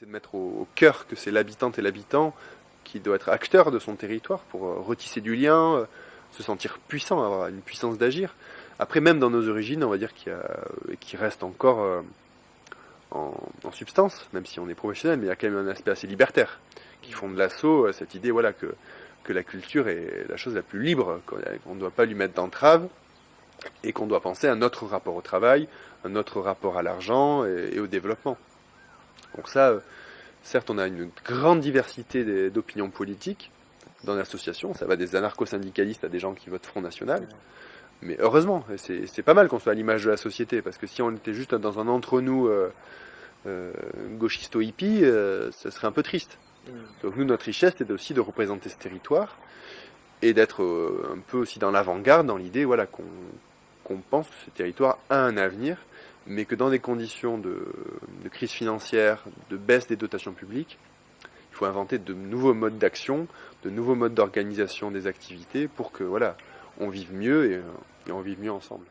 C'est de mettre au cœur que c'est l'habitante et l'habitant qui doit être acteur de son territoire pour retisser du lien, se sentir puissant, avoir une puissance d'agir. Après, même dans nos origines, on va dire qu'il reste encore en substance, même si on est professionnel, mais il y a quand même un aspect assez libertaire qui fonde l'assaut, cette idée voilà, que la culture est la chose la plus libre, qu'on ne doit pas lui mettre d'entrave et qu'on doit penser à notre rapport au travail, à notre rapport à l'argent et au développement. Donc ça, certes, on a une grande diversité d'opinions politiques dans l'association, ça va des anarcho-syndicalistes à des gens qui votent Front National, mais heureusement, c'est pas mal qu'on soit à l'image de la société, parce que si on était juste dans un entre-nous gauchisto-hippie, ça serait un peu triste. Donc nous, notre richesse, c'est aussi de représenter ce territoire, et d'être un peu aussi dans l'avant-garde, dans l'idée voilà, qu'on pense que ce territoire a un avenir, mais que dans des conditions de crise financière, de baisse des dotations publiques, il faut inventer de nouveaux modes d'action, de nouveaux modes d'organisation des activités pour que voilà, on vive mieux et on vive mieux ensemble.